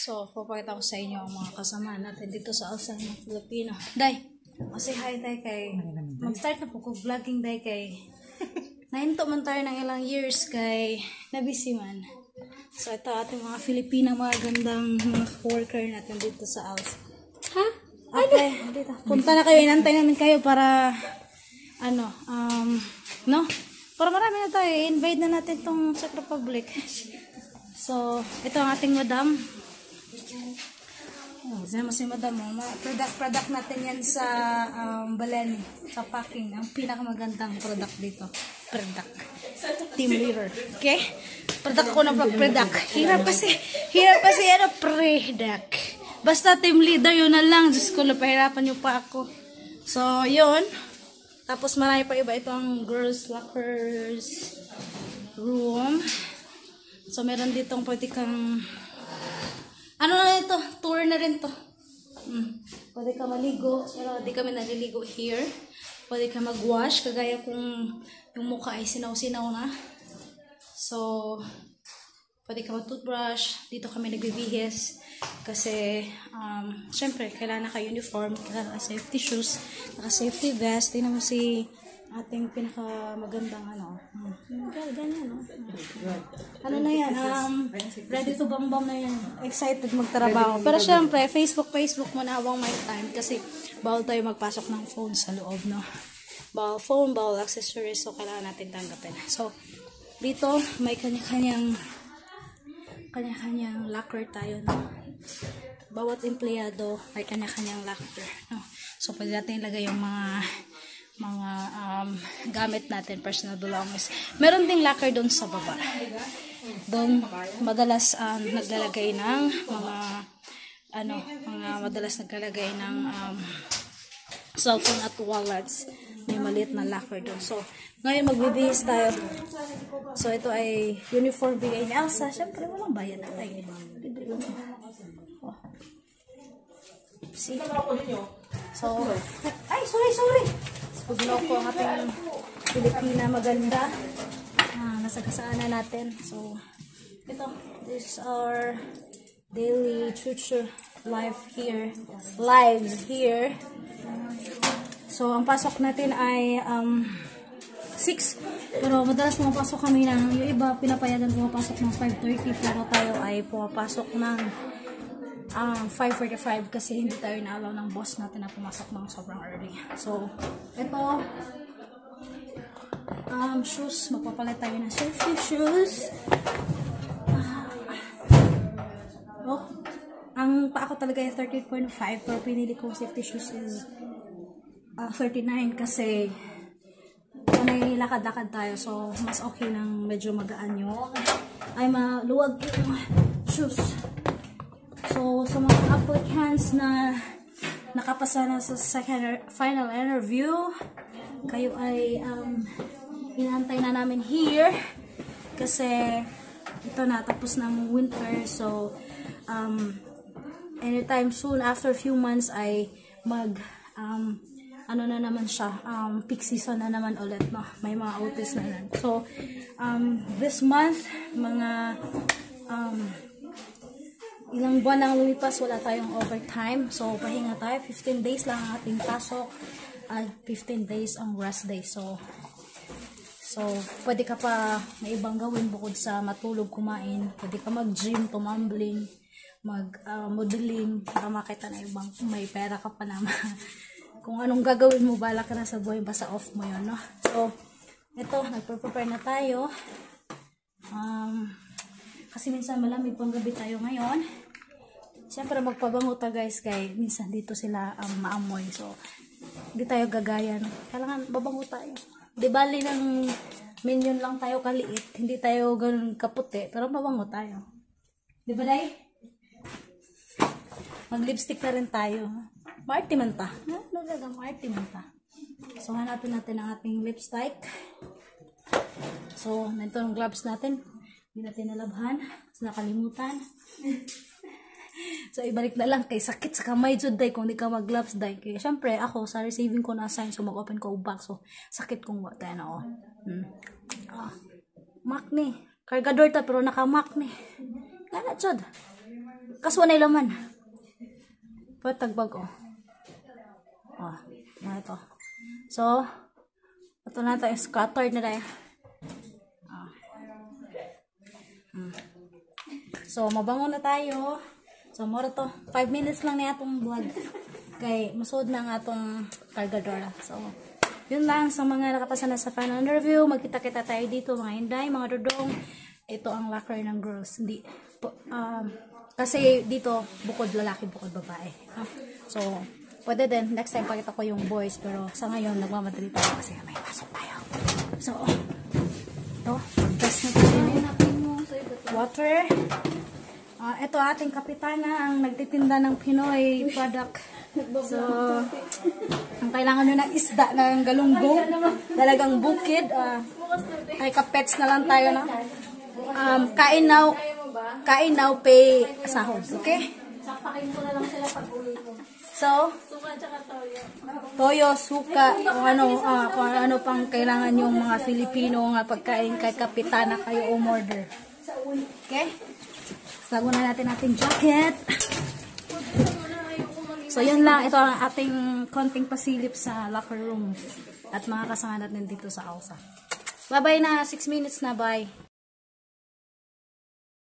So, papakita ko sa inyo ang mga kasama natin dito sa Alsan ng Filipino. Day, kasi hi day kay mag-start na po ko vlogging day kay nahinto man tayo ng ilang years kay nabisi man. So, ito ating mga Filipina, mga gandang mga worker natin dito sa Alsan. Ha? Okay, dito. Punta na kayo, inantay namin kayo para no? Para marami na tayo, invade na natin tong Czech Republic. So, ito ang ating madam. Oh, zama si madam. Product natin yan sa Balen, sa packing. Ang pinakamagandang product dito. Product. Team leader. Okay? Product ko na product. Hirap kasi product. Basta team leader, yun na lang. Diyos ko, napahirapan nyo pa ako. So, yun. Tapos marami pa iba itong girls lockers room. So, meron ditong pwede kang ano na ito? Tour na rin to. Pwede ka maligo. Pero di kami naliligo here. Pwede ka mag-wash. Kagaya kung yung mukha ay sinaw-sinaw na. So, pwede ka mag-toothbrush. Dito kami nagbibihis. Kasi, syempre, kailangan naka-uniform. Kailangan naka-safety shoes. Naka-safety vest. Tingnan mo si ating pinakamagandang ganyan, no? Ano na yan? Ready to bam-bam na yan. Excited magtrabaho. Pero syempre, Facebook muna habang may time. Kasi, bawal tayo magpasok ng phone sa loob, no? Bawal phone, bawal accessories. So, kailangan natin tanggapin. So, dito, may kanya-kanyang locker tayo, no? Bawat empleyado may kanya-kanyang locker, no? So, pwede natin ilagay yung mga gamit natin, personal belongings. Meron ding locker doon sa baba. Doon madalas naglalagay ng cellphone at wallets. May maliit na locker doon. So, ngayon magbibihis tayo. So, ito ay uniform bigay ni Elsa. Siyempre, walang bayan na tayo. Oh. See? So, ay, sorry! Paglaw ko ang ating Pilipina maganda. Nasagasaan na natin. So, ito. This is our daily church lives here. So, ang pasok natin ay 6. Pero madalas pumapasok kami ng, yung iba pinapayagan pumapasok ng 5:30. Pero tayo ay pumapasok ng 5:45 kasi hindi tayo na-allow ng boss natin na pumasok ng sobrang early. So, ito shoes, magpapalit tayo ng safety shoes. Ang paa ko talaga ay 13.5 pero pinili kong safety shoes is 39 kasi may lakad-lakad tayo, so mas okay nang medyo magaan yung ay maluwag yung shoes. So, sa mga applicants na nakapasa na sa final interview, kayo ay inaantay na namin here kasi ito na, tapos ng winter. So, anytime soon, after a few months ay na naman siya, peak season na naman ulit, no? May mga outis na lang. So, this month, mga ilang buwan nang lumipas, wala tayong overtime. So, pahinga tayo. 15 days lang ang ating pasok at 15 days ang rest day. So, pwede ka pa may ibang gawin bukod sa matulog, kumain. Pwede ka mag-gym, tumambling, mag-modeling, para makita na ibang may pera ka pa naman. Kung anong gagawin mo, bala ka na sa buhay, basta off mo yun, no? So, ito, nagprepare na tayo. Kasi minsan malamig pang gabi tayo ngayon. Siyempre magpabango ta guys, kay minsan dito sila maamoy. So, hindi tayo gagaya, no? Kailangan babango tayo. Di bali ng minion lang tayo kaliit, hindi tayo ganun kaputi, pero mabango tayo. Di ba, Day? Mag-lipstick na rin tayo. Maarte man ta. Maarte man ta. So, hanapin natin ang ating lipstick. So, nandito ang gloves natin. Hindi natin nalabhan. Kasi nakalimutan. So, ibalik na lang. Kay sakit sa kamay jud day kung di ka mag-gloves day. Kaya, syempre, ako, sa receiving ko na-assign. So, mag-open ko back. So, sakit kung what. Ayan ako. Mac ni. Kargador ta, pero naka-mac ni. Gana jud. Kaso na laman. Patagbag oh. Oh, na ito. So, ito na ito. Scattered na tayo. Oh. So, mabangon na tayo. So, mora to. 5 minutes lang na itong vlog. Kay, masod na nga itong cargador. So, yun lang sa mga nakapasa na sa final review. Magkita-kita tayo dito, mga inday, mga dodong. Ito ang locker ng girls. Hindi, kasi dito, bukod lalaki, bukod babae. So, pwede din, next time pakita ko yung boys. Pero sa ngayon, nagmamadali tayo kasi may pasok tayo. So, ito, mag-test na tayo. Water. Ito ating kapitana, ang nagtitinda ng Pinoy product. So, ang kailangan nyo ng isda ng galunggong. Talagang bukid. Ay, kapets na lang tayo, no? Kain now, pay sahod. Okay? Sapakin ko na lang sila pag uwi ko. So, toyo, suka, kung ano pang kailangan yung mga Filipino nga pagkain kay kapitana kayo umorder. Okay? Sago na natin ating jacket. So, yun lang. Ito ang ating konting pasilip sa locker room. At mga kasama natin dito sa ALSA. Bye-bye na. 6 minutes na. Bye.